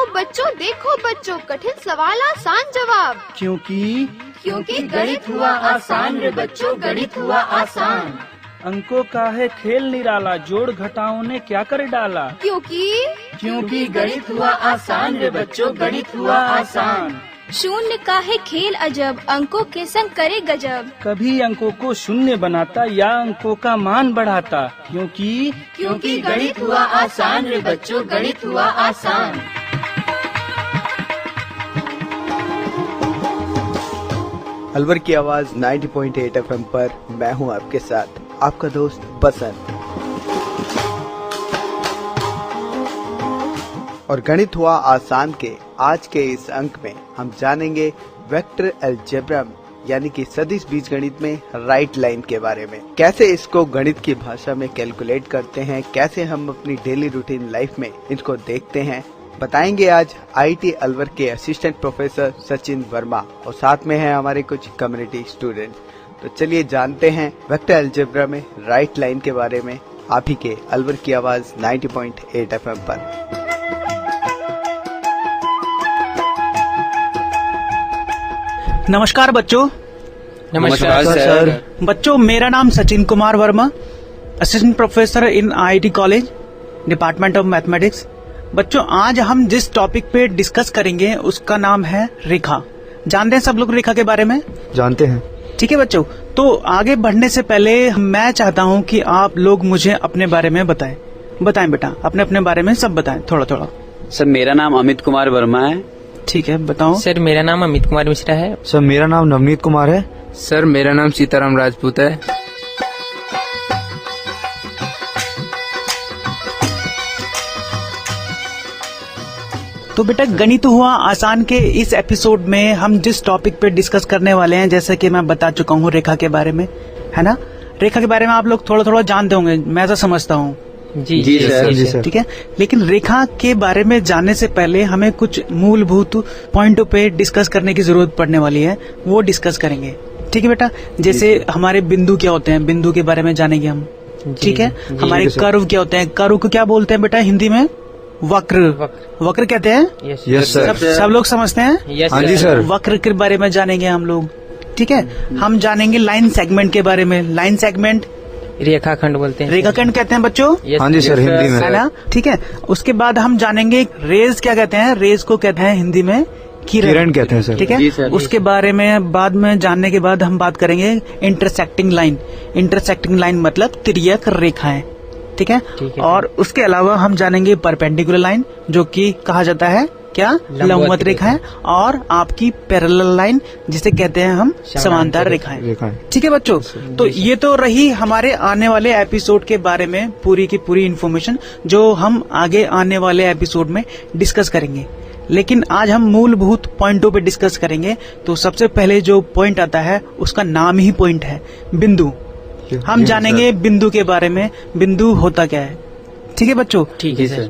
देखो बच्चों कठिन सवाल आसान जवाब। क्योंकि गणित हुआ आसान रे बच्चों, गणित हुआ आसान। अंकों का है खेल निराला, जोड़ घटाओं ने क्या कर डाला। क्योंकि गणित हुआ आसान रे बच्चों, गणित हुआ आसान। शून्य का है खेल अजब, अंकों के संग करे गजब। कभी अंकों को शून्य बनाता या अंकों का मान बढ़ाता। क्योंकि गणित हुआ आसान रे बच्चों, गणित हुआ आसान। अलवर की आवाज 90.8 FM पर मैं हूं आपके साथ, आपका दोस्त बसंत। और गणित हुआ आसान के आज के इस अंक में हम जानेंगे वेक्टर अलजेब्रा यानी कि सदिश बीजगणित में राइट लाइन के बारे में। कैसे इसको गणित की भाषा में कैलकुलेट करते हैं, कैसे हम अपनी डेली रूटीन लाइफ में इसको देखते हैं, बताएंगे आज आईटी अलवर के असिस्टेंट प्रोफेसर सचिन वर्मा और साथ में है हमारे कुछ कम्युनिटी स्टूडेंट। तो चलिए जानते हैं वेक्टर अलजेब्रा में राइट लाइन के बारे में, आप ही के अलवर की आवाज 90.8 FM पर। नमस्कार बच्चों। नमस्कार सर। बच्चों मेरा नाम Sachin Kumar Verma, assistant professor in IT college, department of mathematics. बच्चों आज हम जिस टॉपिक पे डिस्कस करेंगे उसका नाम है रेखा। जानते हैं सब लोग रेखा के बारे में? जानते हैं। ठीक है बच्चों, तो आगे बढ़ने से पहले मैं चाहता हूँ कि आप लोग मुझे अपने बारे में बताएं बेटा, अपने बारे में सब बताएं थोड़ा थोड़ा। सर मेरा नाम अमित कुमार वर्मा है। ठीक है बताओ। सर मेरा नाम अमित कुमार मिश्रा है। सर मेरा नाम नवनीत कुमार है। सर मेरा नाम सीताराम राजपूत है। तो बेटा गणित हुआ आसान के इस एपिसोड में हम जिस टॉपिक पे डिस्कस करने वाले हैं, जैसे कि मैं बता चुका हूँ रेखा के बारे में, है ना। रेखा के बारे में आप लोग थोड़ा थोड़ा जानते होंगे, मैं ऐसा समझता हूँ। जी सर। ठीक है, लेकिन रेखा के बारे में जानने से पहले हमें कुछ मूलभूत पॉइंटों पे डिस्कस करने की जरूरत पड़ने वाली है, वो डिस्कस करेंगे। ठीक है बेटा, जैसे हमारे बिंदु क्या होते हैं, बिंदु के बारे में जानेंगे हम। ठीक है, हमारे कर्व क्या होते हैं, कर्व को क्या बोलते हैं बेटा हिंदी में? वक्र कहते हैं। Yes sir. सब लोग समझते हैं? हाँ जी सर। वक्र के बारे में जानेंगे हम लोग। ठीक है, हम जानेंगे लाइन सेगमेंट के बारे में। लाइन सेगमेंट रेखाखंड बोलते हैं। रेखाखंड कहते हैं बच्चों। हाँ जी सर, हिंदी में, है ना। ठीक है, उसके बाद हम जानेंगे रेज क्या कहते हैं। रेज को कहते हैं हिंदी में किरण कहते हैं सर। ठीक है, उसके बारे में बाद में जानने के बाद हम बात करेंगे इंटरसेक्टिंग लाइन। इंटरसेक्टिंग लाइन मतलब तिर्यक रेखाएं। ठीक है, और उसके अलावा हम जानेंगे परपेंडिकुलर लाइन, जो कि कहा जाता है क्या? लंबवत रेखाएं, और आपकी पैरेलल लाइन जिसे कहते हैं हम समांतर रेखाएं। ठीक है बच्चों, तो ये तो रही हमारे आने वाले एपिसोड के बारे में पूरी की पूरी इन्फॉर्मेशन, जो हम आगे आने वाले एपिसोड में डिस्कस करेंगे। लेकिन आज हम मूलभूत पॉइंटों पे डिस्कस करेंगे। तो सबसे पहले जो पॉइंट आता है उसका नाम ही पॉइंट है, बिंदु। हम जानेंगे बिंदु के बारे में, बिंदु होता क्या है। ठीक है बच्चों? ठीक है सर।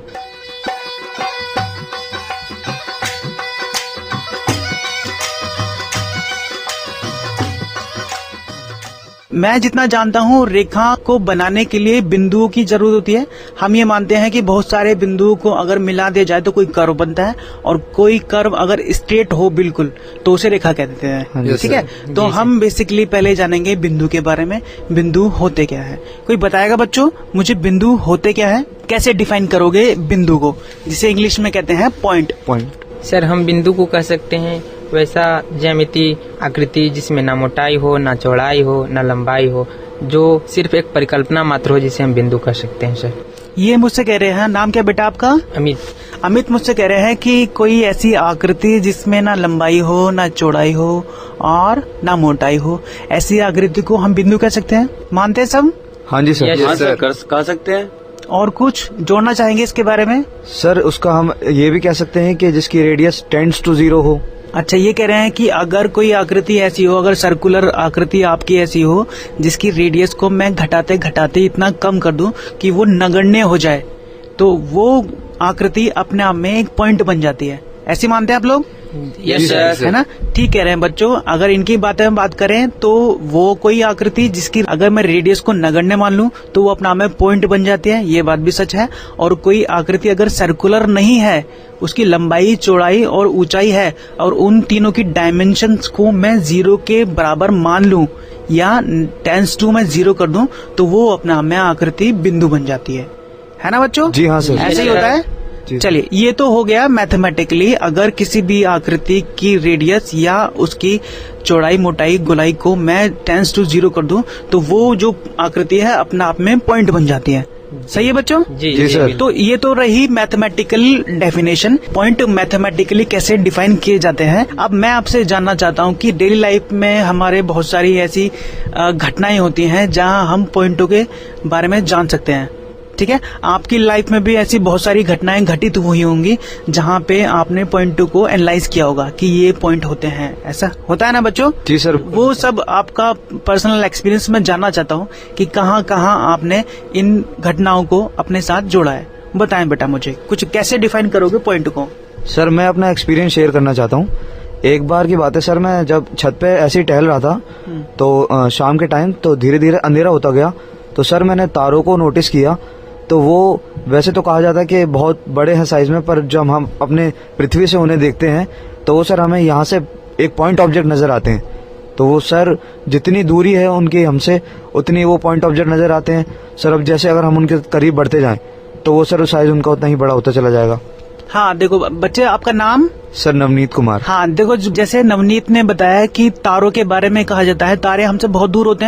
मैं जितना जानता हूँ रेखा को बनाने के लिए बिंदुओं की जरूरत होती है। हम ये मानते हैं कि बहुत सारे बिंदुओं को अगर मिला दिया जाए तो कोई कर्व बनता है, और कोई कर्व अगर स्ट्रेट हो बिल्कुल तो उसे रेखा कहते हैं। ठीक है, तो हम बेसिकली पहले जानेंगे बिंदु के बारे में, बिंदु होते क्या है। कोई बताएगा बच्चों मुझे बिंदु होते क्या है? कैसे डिफाइन करोगे बिंदु को, जिसे इंग्लिश में कहते हैं पॉइंट? सर हम बिंदु को कह सकते हैं वैसा ज्यामिति आकृति जिसमें ना मोटाई हो, ना चौड़ाई हो, ना लंबाई हो, जो सिर्फ एक परिकल्पना मात्र हो, जिसे हम बिंदु कह सकते हैं। सर ये मुझसे कह रहे हैं, नाम क्या बेटा आपका? अमित मुझसे कह रहे हैं कि कोई ऐसी आकृति जिसमें ना लंबाई हो, ना चौड़ाई हो और ना मोटाई हो, ऐसी आकृति को हम बिंदु कह सकते हैं। मानते हैं सब? हाँ जी सर। कह सकते हैं। और कुछ जोड़ना चाहेंगे इसके बारे में? सर उसका हम ये भी कह सकते हैं कि जिसकी रेडियस टेंड्स टू 0 हो। अच्छा, ये कह रहे हैं कि अगर कोई आकृति ऐसी हो, अगर सर्कुलर आकृति आपकी ऐसी हो जिसकी रेडियस को मैं घटाते घटाते इतना कम कर दूं कि वो नगण्य हो जाए, तो वो आकृति अपने आप में एक पॉइंट बन जाती है। ऐसी मानते हैं आप लोग? Yes sir. है ना? ठीक कह रहे हैं बच्चों। अगर इनकी बातें हम बात करें तो वो कोई आकृति जिसकी अगर मैं रेडियस को नगण्य मान लूं तो वो अपना में पॉइंट बन जाती है, ये बात भी सच है। और कोई आकृति अगर सर्कुलर नहीं है, उसकी लंबाई, चौड़ाई और ऊंचाई है, और उन तीनों की डायमेंशंस को मैं 0 के बराबर मान लूं या 10⁻² मैं 0 कर दूं, तो वो अपना में आकृति बिंदु बन जाती है ना बच्चों? जी हाँ सर। ऐसे ही होता है। चलिए, ये तो हो गया मैथमेटिकली। अगर किसी भी आकृति की रेडियस या उसकी चौड़ाई, मोटाई, गोलाई को मैं 10⁻0 कर दूं तो वो जो आकृति है अपना आप में पॉइंट बन जाती है। सही है बच्चों? जी सर। तो ये तो रही मैथमेटिकल डेफिनेशन। पॉइंट मैथमेटिकली कैसे डिफाइन किए जाते हैं। अब मैं आपसे जानना चाहता हूँ कि डेली लाइफ में हमारे बहुत सारी ऐसी घटनाएं होती हैं जहाँ हम पॉइंटों के बारे में जान सकते हैं। ठीक है, आपकी लाइफ में भी ऐसी बहुत सारी घटनाएं घटित हुई होंगी जहाँ पे आपने पॉइंटों को एनालाइज किया होगा कि ये पॉइंट होते हैं। ऐसा होता है ना बच्चों? जी सर। वो सब आपका पर्सनल एक्सपीरियंस में जानना चाहता हूँ कि कहाँ कहाँ आपने इन घटनाओं को अपने साथ जोड़ा है। बताएं बेटा मुझे, कुछ कैसे डिफाइन करोगे पॉइंट को? सर मैं अपना एक्सपीरियंस शेयर करना चाहता हूँ। एक बार की बात है सर, मैं जब छत पे ऐसे ही टहल रहा था तो शाम के टाइम तो धीरे धीरे अंधेरा होता गया, तो सर मैंने तारों को नोटिस किया। तो वो वैसे तो कहा जाता है कि बहुत बड़े हैं साइज में, पर जब हम अपने पृथ्वी से उन्हें देखते हैं तो वो सर हमें यहाँ से एक पॉइंट ऑब्जेक्ट नजर आते हैं। तो वो सर जितनी दूरी है उनकी हमसे, उतनी वो पॉइंट ऑब्जेक्ट नजर आते हैं सर। अब जैसे अगर हम उनके करीब बढ़ते जाएं तो वो सर साइज उनका उतना ही बड़ा होता चला जाएगा। हाँ देखो बच्चे, आपका नाम? सर नवनीत कुमार। हाँ देखो, जैसे नवनीत ने बताया कि तारों के बारे में कहा जाता है तारे हमसे बहुत दूर होते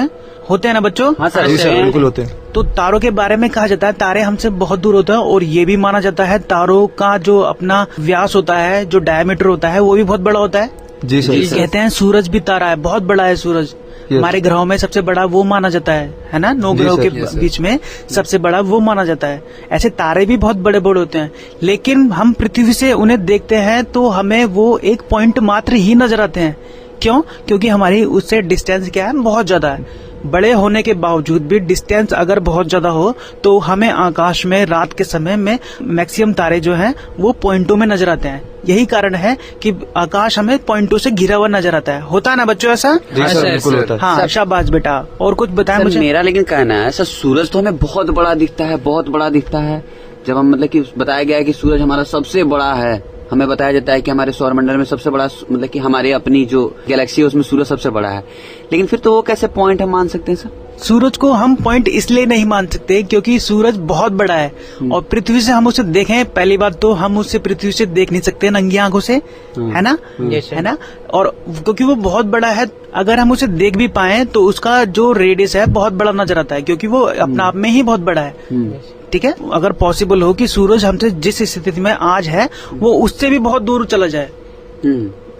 हैं ना बच्चों? हाँ सर। जी सर, बिल्कुल होते हैं। तो तारों के बारे में कहा जाता है तारे हमसे बहुत दूर होते हैं, और ये भी माना जाता है तारों का जो अपना व्यास होता है, जो डायमीटर होता है, वो भी बहुत बड़ा होता है। जी सर। कहते हैं सूरज भी तारा है, बहुत बड़ा है सूरज। हमारे ग्रहों में सबसे बड़ा वो माना जाता है ना? 9 ग्रहों के बीच में सबसे बड़ा वो माना जाता है। ऐसे तारे भी बहुत बड़े बड़े होते हैं, लेकिन हम पृथ्वी से उन्हें देखते हैं तो हमें वो एक पॉइंट मात्र ही नजर आते हैं। क्यों? क्योंकि हमारी उससे डिस्टेंस क्या है, बहुत ज्यादा है। बड़े होने के बावजूद भी डिस्टेंस अगर बहुत ज्यादा हो तो हमें आकाश में रात के समय में मैक्सिमम तारे जो हैं वो पॉइंटों में नजर आते हैं। यही कारण है कि आकाश हमें पॉइंटों से घिरा हुआ नजर आता है। होता है ना बच्चों ऐसा? जी सर, बिल्कुल होता है। हाँ शाबाश बेटा। और कुछ बताएं मुझे। मेरा लेकिन कहना है सर, सूरज तो हमें बहुत बड़ा दिखता है, बहुत बड़ा दिखता है। जब हम मतलब कि बताया गया है कि सूरज हमारा सबसे बड़ा है, हमें बताया जाता है कि हमारे सौरमंडल में सबसे बड़ा, मतलब कि हमारी अपनी जो गैलेक्सी है उसमें सूरज सबसे बड़ा है। लेकिन फिर तो वो कैसे पॉइंट हम मान सकते हैं सर? सूरज को हम पॉइंट इसलिए नहीं मान सकते क्योंकि सूरज बहुत बड़ा है, और पृथ्वी से हम उसे देखें, पहली बात तो हम उसे पृथ्वी से देख नहीं सकते नंगी आंखों से, है ना? है ना? और क्योंकि वो बहुत बड़ा है, अगर हम उसे देख भी पाए तो उसका जो रेडियस है बहुत बड़ा नजर आता है, क्योंकि वो अपने आप में ही बहुत बड़ा है। ठीक है, अगर पॉसिबल हो कि सूरज हमसे जिस स्थिति में आज है वो उससे भी बहुत दूर चला जाए,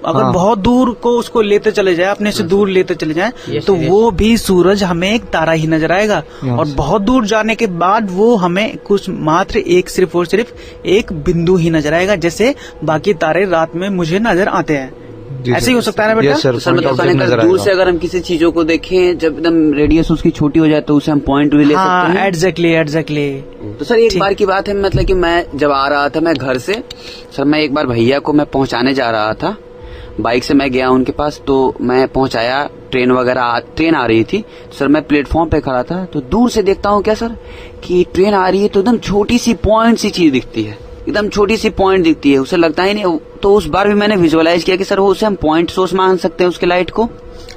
अगर बहुत दूर को उसको लेते चले जाए, अपने से दूर लेते चले जाए, तो वो भी सूरज हमें एक तारा ही नजर आएगा। और बहुत दूर जाने के बाद वो हमें कुछ मात्र एक सिर्फ और सिर्फ एक बिंदु ही नजर आएगा, जैसे बाकी तारे रात में मुझे नजर आते हैं। ऐसे ही हो सकता है ना बेटा? सर, सर मतलब दूर से अगर हम किसी चीजों को देखें, जब एकदम रेडियस उसकी छोटी हो जाए तो उसे हम पॉइंट भी ले सकते हैं। एग्जैक्टली। तो सर एक बार की बात है, मतलब कि मैं जब आ रहा था मैं घर से, सर मैं एक बार भैया को मैं पहुंचाने जा रहा था, बाइक से मैं गया उनके पास, तो मैं पहुंचाया, ट्रेन आ रही थी। सर मैं प्लेटफॉर्म पे खड़ा था, तो दूर से देखता हूँ क्या सर कि ट्रेन आ रही है तो एकदम छोटी सी पॉइंट सी चीज दिखती है, एकदम छोटी सी पॉइंट दिखती है, उसे लगता ही नहीं। तो उस बार भी मैंने विजुअलाइज किया कि सर वो उसे हम पॉइंट सोर्स मान सकते हैं उसके लाइट को।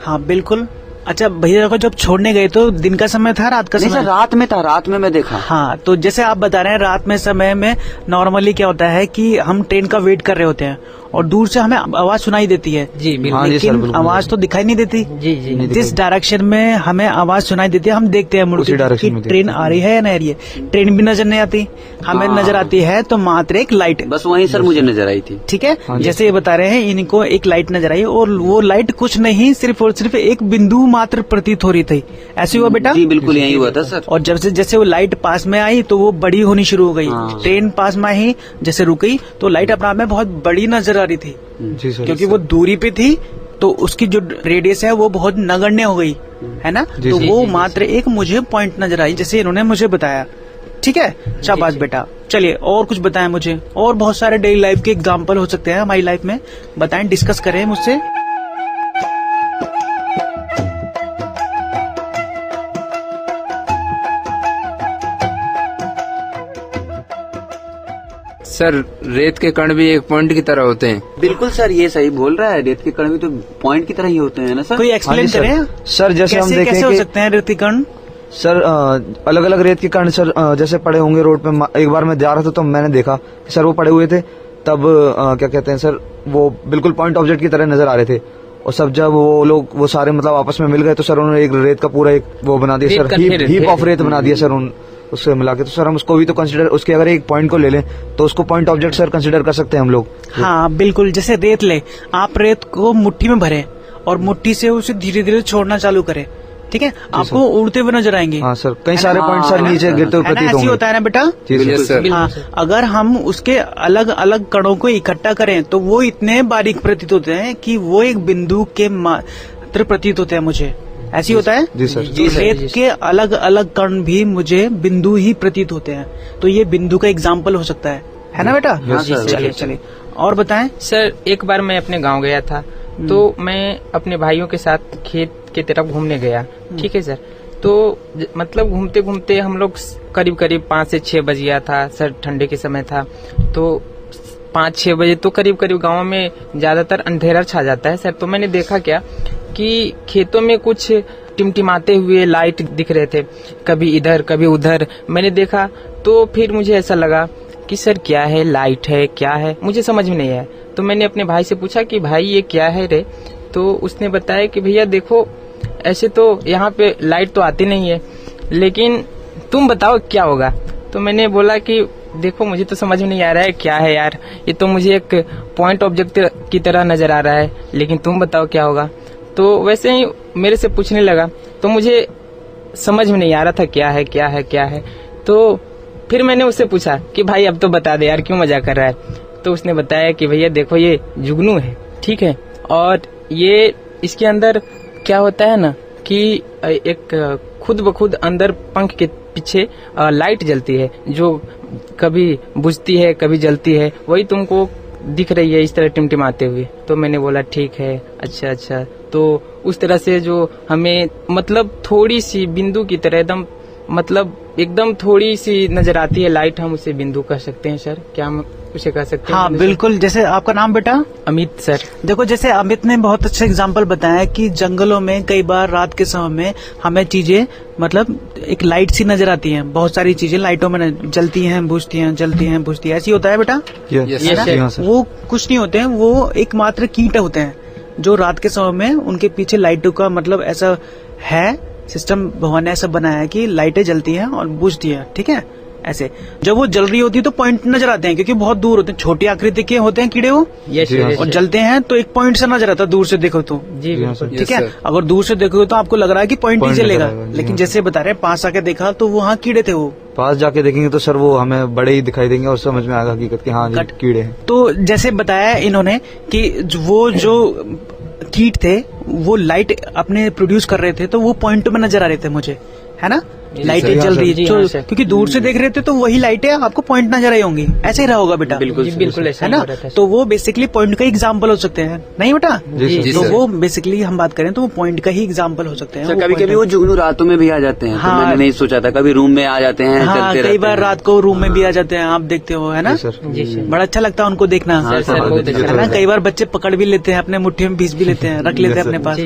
हाँ बिल्कुल। अच्छा भैया को जब छोड़ने गए तो दिन का समय था, रात का समय? नहीं सर, रात में था, रात में मैं देखा। हाँ, तो जैसे आप बता रहे हैं, रात में समय में नॉर्मली क्या होता है कि हम ट्रेन का वेट कर रहे होते हैं और दूर से हमें आवाज सुनाई देती है। जी बिल्कुल। लेकिन आवाज तो दिखाई नहीं देती। जी जिस डायरेक्शन में हमें आवाज सुनाई देती है हम देखते हैं मुड़ के कि ट्रेन आ रही है या नहीं आ रही है। ट्रेन भी नजर नहीं आती, हमें नजर आती है तो मात्र एक लाइट, बस वही सर मुझे नजर आई थी। ठीक है, जैसे ये बता रहे हैं इनको एक लाइट नजर आई, और वो लाइट कुछ नहीं, सिर्फ और सिर्फ एक बिंदु मात्र प्रतीत हो रही थी। ऐसे हुआ बेटा? जी बिल्कुल यही हुआ था सर। और जब से जैसे वो लाइट पास में आई तो वो बड़ी होनी शुरू हो गई। ट्रेन पास में ही जैसे रुकी तो लाइट अपने आप में बहुत बड़ी नजर आ रही थी, क्योंकि वो दूरी पे थी तो उसकी जो रेडियस है वो बहुत नगण्य हो गई, है ना? तो वो मात्र एक मुझे पॉइंट नजर आई, जैसे इन्होंने मुझे बताया। ठीक है, शाबाश बेटा। चलिए और कुछ बताएं मुझे, और बहुत सारे डेली लाइफ के एग्जाम्पल हो सकते हैं हमारी लाइफ में, बताएं, डिस्कस करें मुझसे। सर रेत के कण भी एक पॉइंट की तरह होते हैं। बिल्कुल सर, ये सही बोल रहा है, रेत के कण भी तो पॉइंट की तरह ही होते हैं ना सर। कोई एक्सप्लेन हाँ जी, करें सर जैसे हम देखें कैसे हो कि सकते हैं रेती कण? सर अलग अलग रेत के कण सर जैसे पड़े होंगे रोड पे। एक बार मैं जा रहा था तो मैंने देखा कि सर वो पड़े हुए थे, तब क्या कहते हैं सर, वो बिल्कुल पॉइंट ऑब्जेक्ट की तरह नजर आ रहे थे। और सब जब वो लोग वो सारे मतलब आपस में मिल गए तो सर उन्होंने एक रेत का पूरा एक वो बना दिया सर, हीप ऑफ रेत बना दिया सर उससे मिला के। तो सर हम उसको भी तो कंसिडर, उसके अगर एक पॉइंट को ले लें तो उसको पॉइंट ऑब्जेक्ट सर कंसिडर कर सकते हैं हम लोग। हाँ बिल्कुल, जैसे रेत ले, आप रेत को मुट्ठी में भरे और मुट्ठी से उसे धीरे धीरे छोड़ना चालू करें, ठीक है, आपको उड़ते हुए नजर आएंगे। हाँ सर, कई सारे पॉइंट सर नीचे गिरते हुए प्रतीत ऐसी होंगे। होता है ना बेटा? जी सर। हाँ, अगर हम उसके अलग अलग कणों को इकट्ठा करें तो वो इतने बारीक प्रतीत होते हैं कि वो एक बिंदु के मात्र प्रतीत होते हैं मुझे। ऐसी होता है? जी सर। तो रेत के अलग अलग कण भी मुझे बिंदु ही प्रतीत होते हैं, तो ये बिंदु का एग्जाम्पल हो सकता है ना बेटा? चलिए चलिए और बताएं। सर एक बार मैं अपने गांव गया था, तो मैं अपने भाइयों के साथ खेत की तरफ घूमने गया, ठीक है सर। तो मतलब घूमते घूमते हम लोग करीब करीब 5 से 6 बज गया था सर, ठंडे के समय था। तो 5-6 बजे तो करीब करीब गांव में ज्यादातर अंधेरा छा जाता है सर। तो मैंने देखा क्या कि खेतों में कुछ टिमटिमाते हुए लाइट दिख रहे थे, कभी इधर कभी उधर। मैंने देखा तो फिर मुझे ऐसा लगा कि सर क्या है, लाइट है क्या है, मुझे समझ में नहीं आया। तो मैंने अपने भाई से पूछा कि भाई ये क्या है रे? तो उसने बताया कि भैया देखो, ऐसे तो यहाँ पे लाइट तो आती नहीं है, लेकिन तुम बताओ क्या होगा। तो मैंने बोला कि देखो मुझे तो समझ में नहीं आ रहा है क्या है यार, ये तो मुझे एक पॉइंट ऑब्जेक्ट की तरह नजर आ रहा है, लेकिन तुम बताओ क्या होगा। तो वैसे ही मेरे से पूछने लगा, तो मुझे समझ में नहीं आ रहा था क्या है क्या है क्या है। तो फिर मैंने उससे पूछा कि भाई अब तो बता दे यार, क्यों मजाक कर रहा है। तो उसने बताया कि भैया देखो ये जुगनू है, ठीक है, और ये इसके अंदर क्या होता है ना कि एक खुद ब खुद अंदर पंख के पीछे लाइट जलती है, जो कभी बुझती है कभी जलती है, वही तुमको दिख रही है इस तरह टिमटिमाते हुए। तो मैंने बोला ठीक है, अच्छा। तो उस तरह से जो हमें मतलब थोड़ी सी बिंदु की तरह एकदम थोड़ी सी नजर आती है लाइट, हम उसे बिंदु कह सकते हैं सर, क्या हम उसे कह सकते हैं? हाँ बिल्कुल। जैसे आपका नाम बेटा? अमित सर। देखो जैसे अमित ने बहुत अच्छा एग्जांपल बताया कि जंगलों में कई बार रात के समय में हमें चीजें मतलब एक लाइट सी नजर आती हैं, बहुत सारी चीजें लाइटों में जलती हैं बुझती हैं, जलती हैं बुझती हैं, ऐसी होता है बेटा? वो कुछ नहीं होते हैं, वो एकमात्र कीट होते हैं जो रात के समय में उनके पीछे लाइटों का मतलब ऐसा है सिस्टम, भगवान ने ऐसा बनाया है कि लाइटें जलती हैं और बुझती है, ठीक है। ऐसे जब वो जल रही होती है तो पॉइंट नजर आते हैं, क्योंकि बहुत दूर होते हैं, छोटी आकृति के होते हैं कीड़े वो, और जलते हैं तो एक पॉइंट से नजर आता है दूर से देखो तो, जी बिल्कुल, ठीक है। अगर दूर से देखोगे तो आपको लग रहा है कि पॉइंट ही जलेगा, लेकिन जैसे बता रहे हैं पास आके देखा तो वहाँ कीड़े थे, वो पास जाके देखेंगे तो सर वो हमें बड़े ही दिखाई देंगे और समझ में आएगा हकीकत कि हाँ ये कीड़े हैं। तो जैसे बताया इन्होंने कि वो जो कीट थे वो लाइट अपने प्रोड्यूस कर रहे थे, तो वो पॉइंट में नजर आ रहे थे मुझे, है ना, लाइटें जल रही है, क्योंकि दूर से देख रहे थे तो वही लाइटें आपको पॉइंट नजर आई होंगी, ऐसे ही रहा होगा बेटा? बिल्कुल है ना। तो वो बेसिकली पॉइंट का एग्जाम्पल हो सकते हैं, नहीं बेटा? तो वो बेसिकली हम बात करें तो वो पॉइंट का ही एग्जाम्पल हो सकते हैं। कभी कभी वो जुगनू रातों में भी आ जाते हैं, तो मैंने नहीं सोचा था, कभी रूम में आ जाते हैं, हाँ कई बार रात को रूम में भी आ जाते हैं, आप देखते हो, है ना? बड़ा अच्छा लगता है उनको देखना, है ना। कई बार बच्चे पकड़ भी लेते हैं, अपने मुट्ठी में बीस भी लेते हैं, रख लेते हैं अपने पास,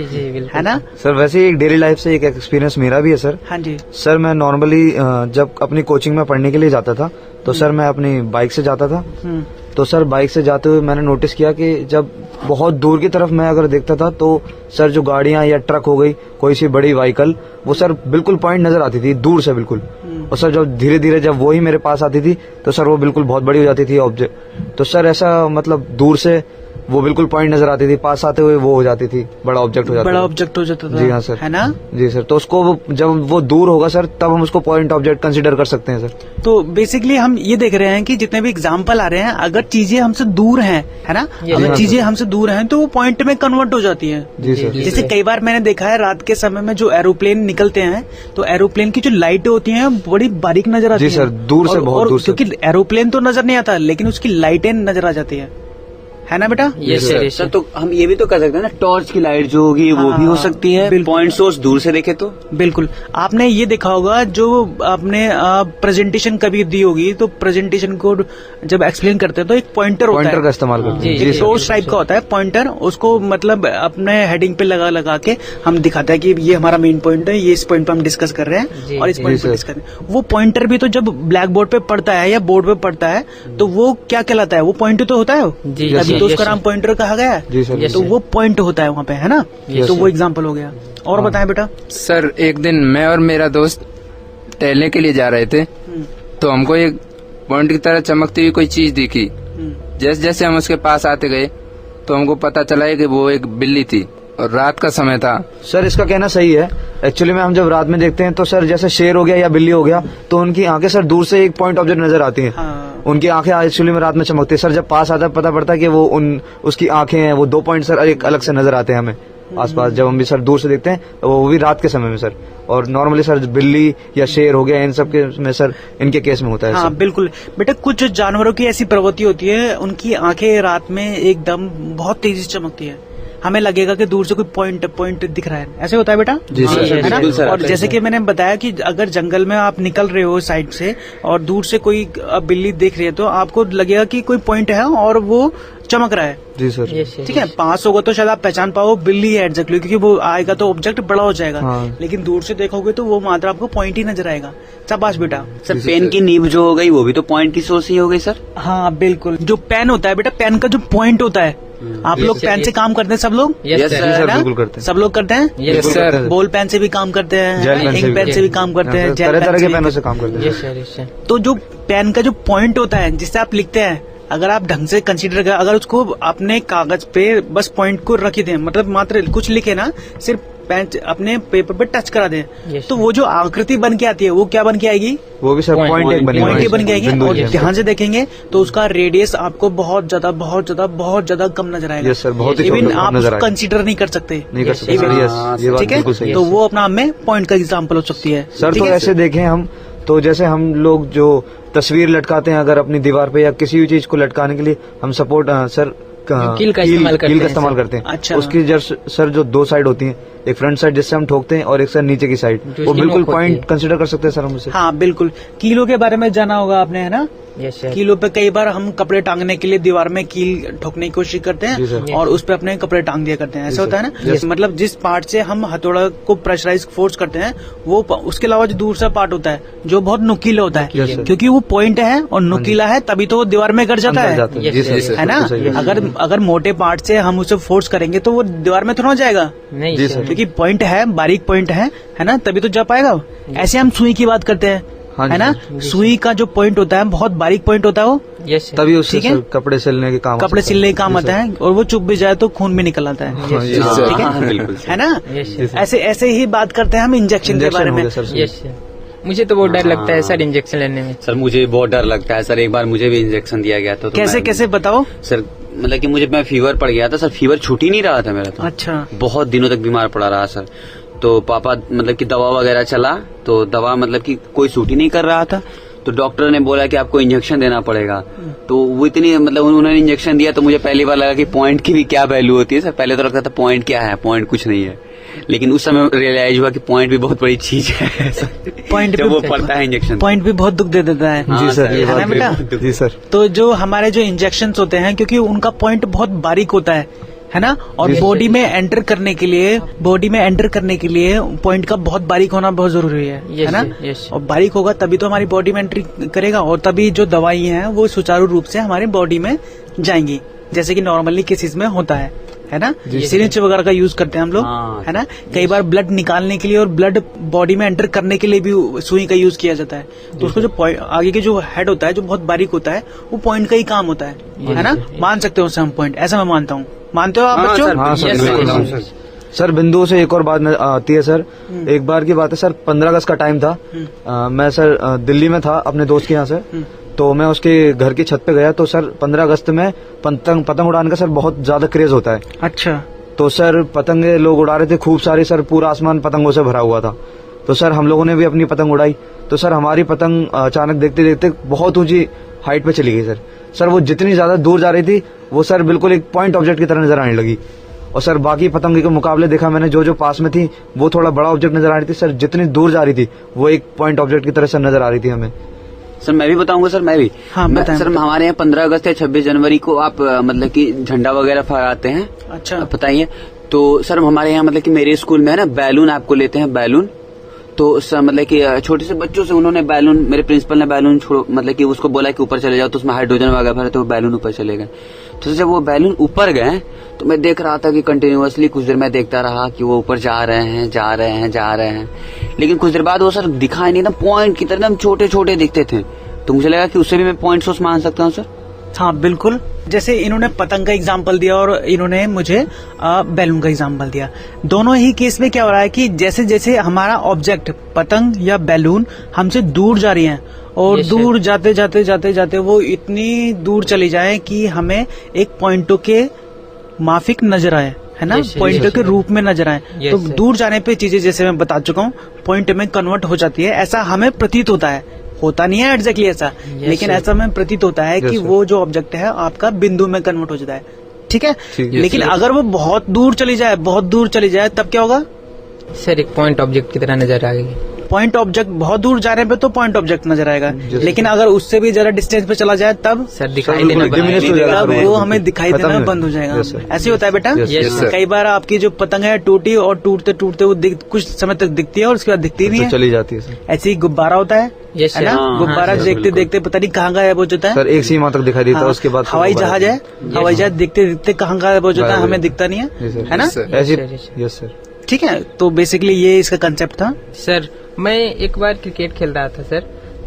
है ना सर। वैसे एक डेली लाइफ से एक एक्सपीरियंस मेरा भी है सर। हाँ जी सर, मैं नॉर्मली जब अपनी कोचिंग में पढ़ने के लिए जाता था तो सर मैं अपनी बाइक से जाता था। तो सर बाइक से जाते हुए मैंने नोटिस किया कि जब बहुत दूर की तरफ मैं अगर देखता था तो सर जो गाड़ियां या ट्रक हो गई, कोई सी बड़ी व्हीकल, वो सर बिल्कुल पॉइंट नजर आती थी दूर से बिल्कुल। और सर जब धीरे धीरे जब वो ही मेरे पास आती थी तो सर वो बिल्कुल बहुत बड़ी हो जाती थी ऑब्जेक्ट। तो सर ऐसा मतलब दूर से वो बिल्कुल पॉइंट नजर आती थी, पास आते हुए वो हो जाती थी, बड़ा ऑब्जेक्ट हो जाता बड़ा था। ऑब्जेक्ट हो जाता था। जी हाँ सर, है ना? जी सर। तो उसको जब वो दूर होगा सर, तब हम उसको पॉइंट ऑब्जेक्ट कंसीडर कर सकते हैं सर। तो बेसिकली हम ये देख रहे हैं कि जितने भी एग्जाम्पल आ रहे हैं, अगर चीजें हमसे दूर हैं, है ना, अगर हाँ चीजें सर। हमसे दूर हैं तो वो पॉइंट में कन्वर्ट हो जाती है। जी सर। जैसे कई बार मैंने देखा है रात के समय में जो एरोप्लेन निकलते हैं, तो एरोप्लेन की जो लाइटें होती हैं बड़ी बारीक नजर आती हैं। जी सर, दूर से, बहुत दूर से। क्योंकि एरोप्लेन तो नजर नहीं आता, लेकिन उसकी लाइटें नजर आ जाती है ना बेटा? यस सर, सर तो हम ये भी तो कर सकते हैं ना, टॉर्च की लाइट जो होगी वो भी हो सकती है, बिल्कुल। पॉइंट सोर्स दूर से देखे तो। बिल्कुल। आपने ये देखा होगा, जो आपने प्रेजेंटेशन कभी दी होगी, तो प्रेजेंटेशन को जब एक्सप्लेन करते हैं तो एक पॉइंटर होता है, पॉइंटर का इस्तेमाल करते हैं। जी, जी एक सर। टॉर्च टाइप का होता है पॉइंटर। उसको मतलब अपने हेडिंग पे लगा लगा के हम दिखाते हैं कि ये हमारा मेन पॉइंट है, ये इस पॉइंट पे हम डिस्कस कर रहे हैं जी, और इस जी पॉइंट पे सर। डिस्कस कर रहे हैं। वो पॉइंटर भी तो जब ब्लैक बोर्ड पे पड़ता है या बोर्ड पे पड़ता है, तो वो क्या कहलाता है? वो पॉइंट तो होता है, जी, तभी जी, तो यस उसका सर। नाम पॉइंटर कहा गया है। जी सर। यस तो सर। वो पॉइंट होता है वहाँ पे, है ना? यस तो वो सर। एग्जाम्पल हो गया। और हाँ। बताएं बेटा। सर एक दिन मैं और मेरा दोस्त टहलने के लिए जा रहे थे, तो हमको एक पॉइंट की तरह चमकती हुई कोई चीज दिखी। जैसे जैसे हम उसके पास आते गए तो हमको पता चला है कि वो एक बिल्ली थी और रात का समय था। सर इसका कहना सही है। एक्चुअली में हम जब रात में देखते हैं तो सर जैसे शेर हो गया या बिल्ली हो गया, तो उनकी आंखें सर दूर से एक पॉइंट ऑब्जेक्ट नजर आती हैं। हाँ। उनकी आंखें एक्चुअली में रात में चमकती है सर। जब पास आता है पता पड़ता है कि वो उसकी आंखें हैं, वो 2 पॉइंट सर एक अलग से नजर आते हैं हमें आसपास। जब हम भी सर दूर से देखते हैं तो वो भी रात के समय में सर। और नॉर्मली सर बिल्ली या शेर हो गया, इन सब के में सर, इनके केस में होता है हाँ सर। बिल्कुल बेटा। कुछ जानवरों की ऐसी प्रवृत्ति होती है, उनकी आंखें रात में एकदम बहुत तेजी से चमकती है, हमें लगेगा कि दूर से कोई पॉइंट दिख रहा है। ऐसे होता है बेटा? जी सर। है ना? बिल्कुल सर। और जैसे कि मैंने बताया कि अगर जंगल में आप निकल रहे हो साइड से और दूर से कोई बिल्ली देख रही है, तो आपको लगेगा कि कोई पॉइंट है और वो चमक रहा है। जी सर। Yes sir. ठीक है, पास होगा तो शायद आप पहचान पाओ बिल्ली है एग्जैक्टली, क्योंकि वो आएगा तो ऑब्जेक्ट बड़ा हो जाएगा। हाँ। लेकिन दूर से देखोगे तो वो मात्र आपको पॉइंट ही नजर आएगा। शाबाश बेटा। सर पेन की नीब जो हो गई वो भी तो पॉइंट की सोर्स ही हो गई सर। हाँ बिल्कुल। जो पेन होता है बेटा, पेन का जो पॉइंट होता है, आप लोग पेन से काम करते हैं सब लोग? Yes yes sir. सर। जी है सर, ना? बिल्कुल करते हैं। सब लोग करते हैं। Yes sir. बॉल पेन से भी काम करते हैं, जेल पेन से इंक भी पेन से भी काम करते हैं, जेल तरह पेन तरह से के भी। पेनों से काम करते हैं। Yes sir, yes sir. तो जो पेन का जो पॉइंट होता है जिससे आप लिखते हैं, अगर आप ढंग से कंसीडर करें, अगर उसको अपने कागज पे बस पॉइंट को रख दें, मतलब मात्र कुछ लिखे ना, सिर्फ पेन अपने पेपर पे टच करा दें, Yes, तो वो जो आकृति बन के आती है वो क्या बन के आएगी? वो भी सर Point- पॉइंट एक बनी पॉइंट ही बन के आएगी। बिंदु और जैसे। ध्यान से देखेंगे तो उसका रेडियस आपको बहुत ज्यादा कम नजर आएगा। यस सर, बहुत ही इवन छोटा आप नजर उसको आएगा। कंसीडर नहीं कर सकते। नहीं कर Yes, सकते सर। even- यस, ये बात ठीक है, बिल्कुल सही है। तो वो अपना हमें पॉइंट का एग्जाम्पल हो सकती है। सर ठीक तो है? ऐसे देखें हम, तो जैसे हम लोग जो तस्वीर लटकाते हैं अगर अपनी दीवार पे या किसी भी चीज को लटकाने के लिए हम सपोर्ट सर कील का इस्तेमाल करते कील का हैं, इस्तेमाल सर। करते हैं। अच्छा। उसकी सर जो 2 साइड होती हैं, एक फ्रंट साइड जिससे हम ठोकते हैं और एक सर नीचे की साइड, जो वो इसकी बिल्कुल नोक होती पॉइंट है। कंसिडर कर सकते हैं सर हम उसे। हाँ बिल्कुल। कीलों के बारे में जाना होगा आपने, है ना? Yes sir. कीलों पे कई बार हम कपड़े टांगने के लिए दीवार में कील ठोकने की कोशिश करते जी हैं सर। और उस पे अपने कपड़े टांग दिया करते हैं। ऐसा जी होता है सर। ना? यस। मतलब जिस पार्ट से हम हथौड़ा को प्रेशराइज फोर्स करते हैं, वो उसके अलावा जो दूसरा पार्ट होता है जो बहुत नुकीला होता है, यस सर। क्योंकि वो पॉइंट है और नुकीला है, तभी तो वो दीवार में गड़ जाता अंदर है, जाते हैं। यस, जी सर, यस, यस, है ना? बिल्कुल सही है। अगर मोटे पार्ट से हम उसे फोर्स करेंगे तो वो दीवार में थोड़ा ना जाएगा, नहीं जी सर। सर। क्योंकि पॉइंट है, बारीक पॉइंट है ना? तभी तो जा पाएगा। ऐसे हम सुई की बात करते हैं, हाँ है जी ना? सर। सुई का जो पॉइंट होता है बहुत बारीक पॉइंट होता है, वो यस सर। तभी उससे ठीक है? सर कपड़े सिलने के काम कपड़े सिलने के काम आता है, और वो चुभ भी जाए तो खून भी निकल आता है, हाँ, यस यस सर। ठीक है? हाँ, बिल्कुल है ना? Yes sir. ऐसे ऐसे ही बात करते हैं हम इंजेक्शन के बारे में। Sir yes sir. मुझे तो बहुत डर लगता है सर इंजेक्शन लेने में। सर मुझे बहुत डर लगता है सर। एक बार मुझे भी इंजेक्शन दिया गया था, तो कैसे मैं- कैसे बताओ? सर मतलब कि मैं फीवर पड़ गया था सर। फीवर छूट ही नहीं रहा था मेरा, तो अच्छा। बहुत दिनों तक बीमार पड़ा रहा सर। तो पापा मतलब कि दवा वगैरह चला, तो दवा मतलब कि कोई सूट ही नहीं कर रहा था, तो डॉक्टर ने बोला कि आपको इंजेक्शन देना पड़ेगा। तो वो इतनी मतलब उन्होंने इंजेक्शन दिया, तो मुझे पहली बार लगा कि पॉइंट की भी क्या वैल्यू होती है सर। पहले तो लगता था पॉइंट क्या है, पॉइंट कुछ नहीं है, लेकिन उस समय रियलाइज हुआ कि पॉइंट भी बहुत बड़ी चीज है सर। पॉइंट जब वो भी पड़ता है इंजेक्शन। पॉइंट भी बहुत दुख दे देता है। हाँ, जी सर, ये सर, है ना बात बेटा? जी सर। तो जो हमारे जो इंजेक्शन होते हैं, क्योंकि उनका पॉइंट बहुत बारीक होता है ना? और जी सर। बॉडी में एंटर करने के लिए पॉइंट का बहुत बारीक होना बहुत जरूरी है यस ना? Sir, yes. और बारीक होगा तभी तो हमारी बॉडी में एंट्री करेगा, और तभी जो दवाई हैं वो सुचारू रूप से हमारी बॉडी में जाएंगी, जैसे कि नॉर्मली केसेस में होता है है ना, सिरिंज वगैरह का यूज करते हैं हम लोग, है ना। कई बार ब्लड निकालने के लिए और ब्लड बॉडी में एंटर करने के लिए भी सुई का यूज किया जाता है। तो उसको जो आगे के जो हेड होता है जो बहुत बारीक होता है वो पॉइंट का ही काम होता है ना। मान सकते हो उससे हम पॉइंट, ऐसा मैं मानता हूँ। मानते हो आप बच्चों? हाँ सर, बिल्कुल सर। बिंदुओं से एक और बात आती है सर। एक बार की बात है सर, 15 अगस्त का टाइम था। मैं सर दिल्ली में था अपने दोस्त के यहाँ से, तो मैं उसके घर की छत पे गया। तो सर 15 अगस्त में पतंग उड़ाने का सर बहुत ज्यादा क्रेज होता है। अच्छा। तो सर पतंगे लोग उड़ा रहे थे खूब सारी सर, पूरा आसमान पतंगों से भरा हुआ था। तो सर हम लोगों ने भी अपनी पतंग उड़ाई। तो सर हमारी पतंग अचानक देखते देखते बहुत ऊंची हाइट पे चली गई सर वो जितनी ज्यादा दूर जा रही थी वो सर बिल्कुल एक पॉइंट ऑब्जेक्ट की तरह नजर आने लगी। और सर बाकी पतंग के मुकाबले देखा मैंने, जो पास में थी वो थोड़ा बड़ा ऑब्जेक्ट नजर आ रही थी सर। जितनी दूर जा रही थी वो एक पॉइंट ऑब्जेक्ट की तरह सर नजर आ रही थी हमें। सर मैं भी बताऊंगा सर, मैं भी। हाँ, सर हमारे यहाँ 15 अगस्त या 26 जनवरी को आप मतलब कि झंडा वगैरह फहराते हैं। अच्छा। बताइए। तो सर हमारे यहाँ मतलब कि मेरे स्कूल में है ना, बैलून आपको लेते हैं, बैलून। तो सर मतलब कि छोटे से बच्चों से उन्होंने बैलून, मेरे प्रिंसिपल ने बैलून मतलब कि उसको बोला कि ऊपर चले जाओ, तो उसमें हाइड्रोजन वगैरह भरे, तो वो बैलून ऊपर चले गए। तो जब वो बैलून ऊपर गए तो मैं देख रहा था कि कंटिन्यूअसली कुछ देर मैं देखता रहा कि वो ऊपर जा रहे हैं, लेकिन कुछ देर बाद वो सर दिखाई नहीं, एकदम पॉइंट की तरह छोटे छोटे दिखते थे। तो मुझे लगा कि उससे भी मैं पॉइंट सोर्स मान सकता हूँ सर। हाँ बिल्कुल, जैसे इन्होंने पतंग का एग्जाम्पल दिया और इन्होंने मुझे बैलून का एग्जाम्पल दिया। दोनों ही केस में क्या हो रहा है कि जैसे जैसे हमारा ऑब्जेक्ट पतंग या बैलून हमसे दूर जा रही है और दूर जाते जाते जाते जाते वो इतनी दूर चली जाए कि हमें एक पॉइंटों के माफिक नजर आए, है ना, पॉइंटों के रूप में नजर आए। तो दूर जाने पे चीजें, जैसे मैं बता चुका हूँ, पॉइंट में कन्वर्ट हो जाती है। ऐसा हमें प्रतीत होता है, होता नहीं है एग्जैक्टली ऐसा, लेकिन ऐसा में प्रतीत होता है कि वो जो ऑब्जेक्ट है आपका बिंदु में कन्वर्ट हो जाता है। ठीक है। लेकिन अगर वो बहुत दूर चली जाए तब क्या होगा सर? एक पॉइंट ऑब्जेक्ट की तरह नजर आएगी। पॉइंट ऑब्जेक्ट बहुत दूर जाने पे तो पॉइंट ऑब्जेक्ट नजर आएगा, लेकिन अगर उससे भी ज्यादा डिस्टेंस पे चला जाए तब सर दिखाई देना तब वो हमें दिखाई देना बंद हो जाएगा। ऐसे होता है बेटा। कई बार आपकी जो पतंग है टूटी और टूटते टूटते वो कुछ समय तक दिखती है और उसके बाद दिखती नहीं है, चली जाती है। ऐसे ही गुब्बारा होता है ना, गुब्बारा देखते देखते पता नहीं कहाँ गायब हो जाता है सर, एक सीमा तक दिखाई देता है, उसके बाद हवाई जहाज है, हवाई जहाज देखते देखते कहाँ गायब हो जाता है, हमें दिखता नहीं है ना। Yes sir. ठीक है, तो बेसिकली ये इसका कंसेप्ट था सर। मैं एक बार क्रिकेट खेल रहा था सर,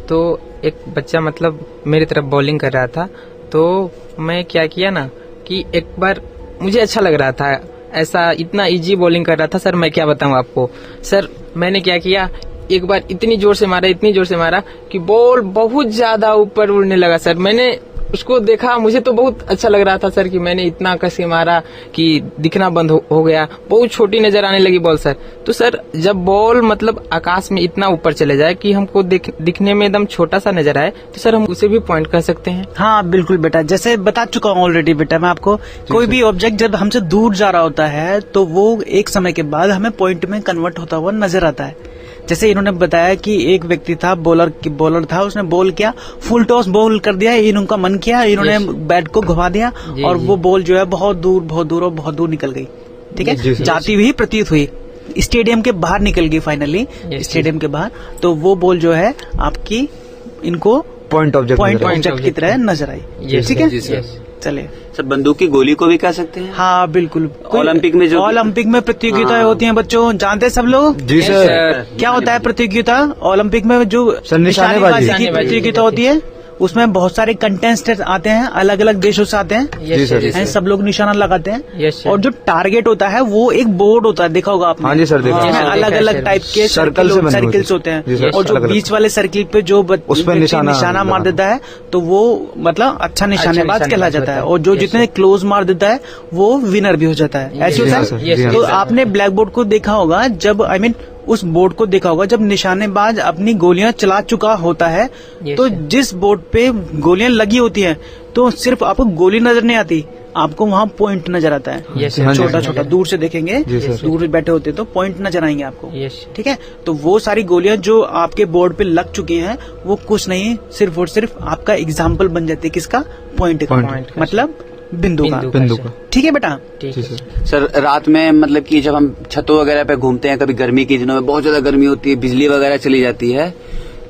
तो एक बच्चा मतलब मेरी तरफ बॉलिंग कर रहा था। तो मैं क्या किया ना कि एक बार मुझे अच्छा लग रहा था, ऐसा इतना इजी बॉलिंग कर रहा था सर, मैं क्या बताऊं आपको सर। मैंने क्या किया, एक बार इतनी जोर से मारा कि बॉल बहुत ज्यादा ऊपर उड़ने लगा सर। मैंने उसको देखा, मुझे तो बहुत अच्छा लग रहा था सर कि मैंने इतना कस के मारा कि दिखना बंद हो गया, बहुत छोटी नजर आने लगी बॉल सर। तो सर जब बॉल मतलब आकाश में इतना ऊपर चले जाए कि हमको दिखने में एकदम छोटा सा नजर आए, तो सर हम उसे भी पॉइंट कर सकते हैं। हाँ बिल्कुल बेटा, जैसे बता चुका हूँ ऑलरेडी बेटा मैं आपको, कोई भी ऑब्जेक्ट जब हमसे दूर जा रहा होता है तो वो एक समय के बाद हमें पॉइंट में कन्वर्ट होता हुआ नजर आता है। जैसे इन्होंने बताया कि एक व्यक्ति था, बॉलर था, उसने बॉल किया, फुल टॉस बॉल कर दिया, इनका मन किया, इन्होंने बैट को घुमा दिया और वो बॉल जो है बहुत दूर निकल गई। ठीक है, जाती हुई प्रतीत हुई, स्टेडियम के बाहर निकल गई फाइनली, स्टेडियम के बाहर। तो वो बॉल जो है आपकी इनको पॉइंट ऑब्जेक्ट की तरह नजर आई। ठीक है, चलिए सर बंदूक की गोली को भी कह सकते हैं। हाँ बिल्कुल, ओलंपिक में प्रतियोगिताएं होती हैं बच्चों, जानते हैं सब लोग? जी सर। क्या होता है प्रतियोगिता? ओलंपिक में जो निशानेबाजी की प्रतियोगिता होती है उसमें बहुत सारे कंटेस्टेंट आते हैं, अलग अलग देशों से आते हैं, सब लोग निशाना लगाते हैं। और जो टारगेट होता है वो एक बोर्ड होता है, देखा होगा आपने? हाँ जी सर, देखा। अलग अलग टाइप के सर्किल्स होते हैं और जो बीच वाले सर्किल पे जो उस पर निशाना मार देता है तो वो मतलब अच्छा निशानेबाज कहला जाता है, और जो जितने क्लोज मार देता है वो विनर भी हो जाता है। ऐसे होता है। तो आपने ब्लैक बोर्ड को देखा होगा, जब उस बोर्ड को देखा होगा जब निशानेबाज अपनी गोलियां चला चुका होता है, तो जिस बोर्ड पे गोलियां लगी होती हैं तो सिर्फ आपको गोली नजर नहीं आती, आपको वहाँ पॉइंट नजर आता है। छोटा छोटा दूर से देखेंगे, दूर बैठे होते तो पॉइंट नजर आएंगे आपको। ठीक है, तो वो सारी गोलियां जो आपके बोर्ड पे लग चुकी हैं वो कुछ नहीं, सिर्फ और सिर्फ आपका एग्जाम्पल बन जाती है। किसका? पॉइंट का, मतलब बिंदु का। ठीक है बेटा। सर रात में मतलब कि जब हम छतों वगैरह पे घूमते हैं, कभी गर्मी के दिनों में बहुत ज्यादा गर्मी होती है, बिजली वगैरह चली जाती है,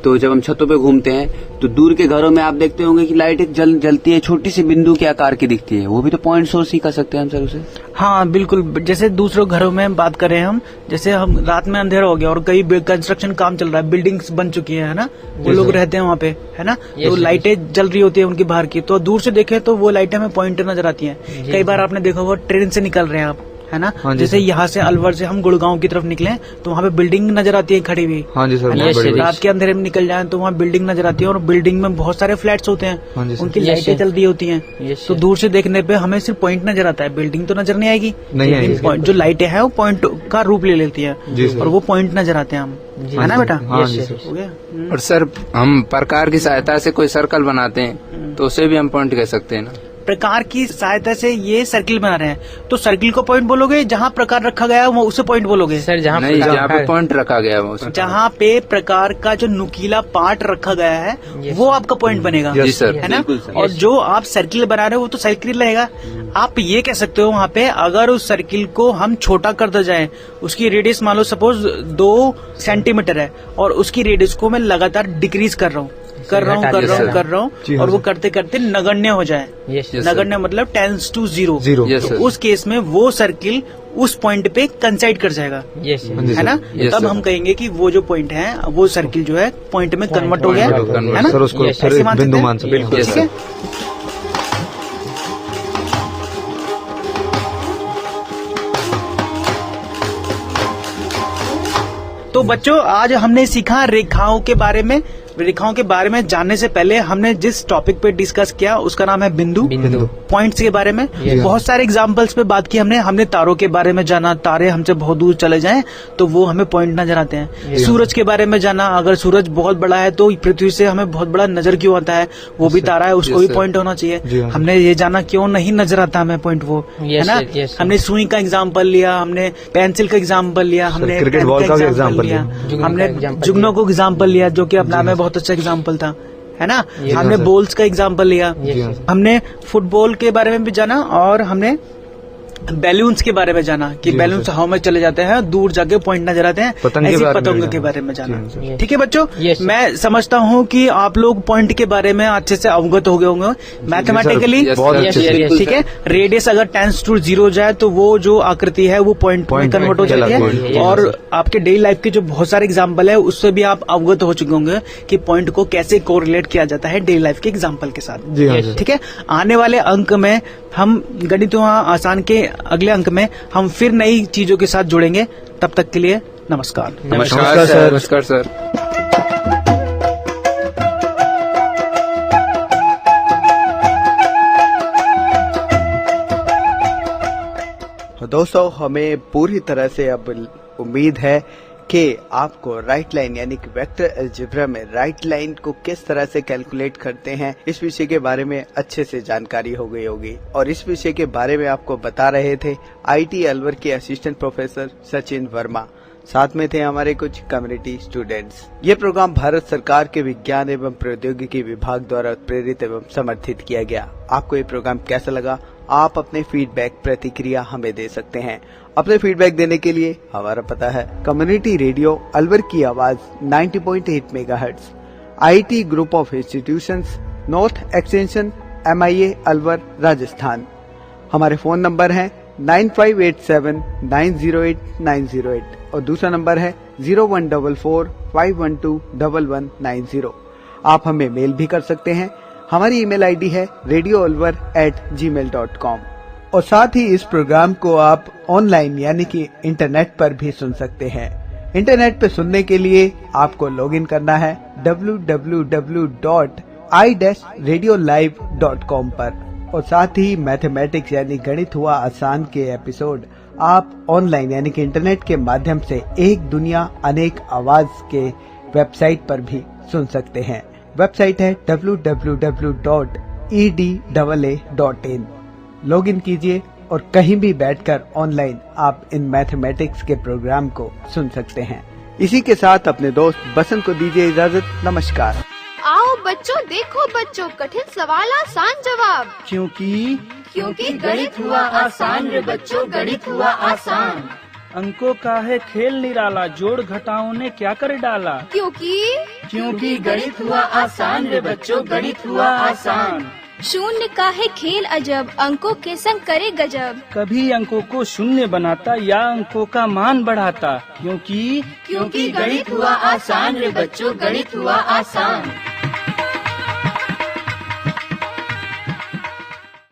तो जब हम छतों पे घूमते हैं तो दूर के घरों में आप देखते होंगे कि लाइट एक जलती है, छोटी सी बिंदु के आकार की दिखती है, वो भी तो पॉइंट सोर्स ही कर सकते हैं हम सर उसे। हाँ बिल्कुल, जैसे दूसरों घरों में बात करें हम, जैसे हम रात में अंधेरा हो गया और कई कंस्ट्रक्शन काम चल रहा है, बिल्डिंग्स बन चुकी है ना, वो लोग रहते हैं वहाँ पे, है ना, तो लाइटें जल रही होती है उनकी बाहर की, तो दूर से देखें तो वो लाइटें हमें पॉइंट नजर आती हैं। कई बार आपने देखा होगा ट्रेन से निकल रहे हैं आप, है ना, जैसे यहाँ से अलवर से हम गुड़गांव की तरफ निकले तो वहाँ पे बिल्डिंग नजर आती है खड़ी हुई। हाँ जी सर, रात के अंधेरे में निकल जाए तो वहाँ बिल्डिंग नजर आती है और बिल्डिंग में बहुत सारे फ्लैट्स होते हैं, उनकी लाइटें चल रही होती हैं, तो दूर से देखने पे हमें सिर्फ पॉइंट नजर आता है, बिल्डिंग तो नजर नहीं आएगी, लेकिन जो लाइटें हैं वो पॉइंट का रूप ले लेती है और वो पॉइंट नजर आते हैं हम, है ना बेटा। हो गया। और सर हम प्रकार की सहायता से कोई सर्कल बनाते हैं तो उसे भी हम पॉइंट कह सकते हैं ना। प्रकार की सहायता से ये सर्किल बना रहे हैं, तो सर्किल को पॉइंट बोलोगे, जहाँ प्रकार रखा गया है वो उसे पॉइंट बोलोगे सर, जहाँ पे पॉइंट रखा गया है, जहाँ पे प्रकार का जो नुकीला पार्ट रखा गया है वो आपका पॉइंट बनेगा, जी सर, है ना। और जो आप सर्किल बना रहे हो वो तो सर्किल रहेगा। आप ये कह सकते हो वहाँ पे अगर उस सर्किल को हम छोटा करते जाए, उसकी रेडियस मान लो सपोज 2 सेंटीमीटर है और उसकी रेडियस को मैं लगातार डिक्रीज कर रहा हूँ और वो करते करते नगण्य हो जाए। नगण्य मतलब 10 to 0, तो उस केस में वो सर्किल उस पॉइंट पे कंसाइड कर जाएगा, है ना। तब हम कहेंगे कि वो जो पॉइंट है वो सर्किल जो है पॉइंट में कन्वर्ट हो गया, है ना, ऐसे मान सकते हैं। ठीक है। तो बच्चों आज हमने सीखा रेखाओं के बारे में। रेखाओं के बारे में जानने से पहले हमने जिस टॉपिक पे डिस्कस किया उसका नाम है बिंदु। पॉइंट्स के बारे में बहुत सारे एग्जांपल्स पे बात की हमने तारों के बारे में जाना, तारे हमसे बहुत दूर चले जाएं तो वो हमें पॉइंट नजर आते हैं। सूरज के बारे में जाना, अगर सूरज बहुत बड़ा है तो पृथ्वी से हमें बहुत बड़ा नजर क्यों आता है, वो भी तारा है, उसको भी पॉइंट होना चाहिए। हमने ये जाना क्यों नहीं नजर आता हमें पॉइंट, वो है ना। हमने सुई का एग्जाम्पल लिया, हमने पेंसिल का एग्जाम्पल लिया, हमने क्रिकेट बॉल का एग्जाम्पल लिया, हमने जुगनू को एग्जाम्पल लिया जो कि अपना में बहुत अच्छा एग्जाम्पल था, है ना। हमने बॉल्स का एग्जाम्पल लिया, हमने फुटबॉल के बारे में भी जाना और हमने बैलून्स के बारे में जाना कि बैलून्स हवा में चले जाते हैं, दूर जाके पॉइंट नजर आते हैं, ऐसी पतंग के बारे में जाना। ठीक है बच्चों, मैं समझता हूँ कि आप लोग पॉइंट के बारे में अच्छे से अवगत हो गए होंगे मैथमेटिकली। ठीक है, रेडियस अगर 10 to 0 जाए तो वो जो आकृति है वो पॉइंट में कन्वर्ट हो जाती है। और आपके डेली लाइफ के जो बहुत सारे एग्जाम्पल है उससे भी आप अवगत हो चुके होंगे कि पॉइंट को कैसे कोरिलेट किया जाता है डेली लाइफ के एग्जाम्पल के साथ। ठीक है, आने वाले अंक में हम गणित आसान के अगले अंक में हम फिर नई चीजों के साथ जुड़ेंगे। तब तक के लिए नमस्कार। नमस्कार सर। नमस्कार सर। दोस्तों हमें पूरी तरह से अब उम्मीद है कि आपको राइट लाइन यानी कि वेक्टर अलजेब्रा में राइट लाइन को किस तरह से कैलकुलेट करते हैं इस विषय के बारे में अच्छे से जानकारी हो गई होगी। और इस विषय के बारे में आपको बता रहे थे आईटी अलवर के असिस्टेंट प्रोफेसर सचिन वर्मा, साथ में थे हमारे कुछ कम्युनिटी स्टूडेंट्स। ये प्रोग्राम भारत सरकार के विज्ञान एवं प्रौद्योगिकी विभाग द्वारा प्रेरित एवं समर्थित किया गया। आपको ये प्रोग्राम कैसा लगा, आप अपने फीडबैक प्रतिक्रिया हमें दे सकते हैं। अपने फीडबैक देने के लिए हमारा पता है कम्युनिटी रेडियो अलवर की आवाज 90.8 megahertz, IT group of institutions, north extension, MIA Alwar Rajasthan. हमारे फोन नंबर है 9587908908 और दूसरा नंबर है 0144512190। आप हमें मेल भी कर सकते हैं। हमारी ईमेल आईडी है radioalvar@gmail.com। और साथ ही इस प्रोग्राम को आप ऑनलाइन यानी कि इंटरनेट पर भी सुन सकते हैं। इंटरनेट पे सुनने के लिए आपको लॉगिन करना है www.i-radiolive.com पर। और साथ ही मैथमेटिक्स यानी गणित हुआ आसान के एपिसोड आप ऑनलाइन यानी कि इंटरनेट के माध्यम से एक दुनिया अनेक आवाज के वेबसाइट पर भी सुन सकते हैं। वेबसाइट है www.edaa.in। लॉगिन कीजिए और कहीं भी बैठकर ऑनलाइन आप इन मैथमेटिक्स के प्रोग्राम को सुन सकते हैं। इसी के साथ अपने दोस्त बसंत को दीजिए इजाजत। नमस्कार। आओ बच्चों, देखो बच्चों, कठिन सवाल आसान जवाब। क्योंकि गणित हुआ आसान रे बच्चों, गणित हुआ आसान। अंकों का है खेल निराला, जोड़ घटाओं ने क्या कर डाला। क्योंकि गणित हुआ आसान रे बच्चों, गणित हुआ आसान। शून्य का है खेल अजब, अंकों के संग करे गजब। कभी अंकों को शून्य बनाता या अंकों का मान बढ़ाता, क्योंकि गणित हुआ आसान रे बच्चों, गणित हुआ आसान।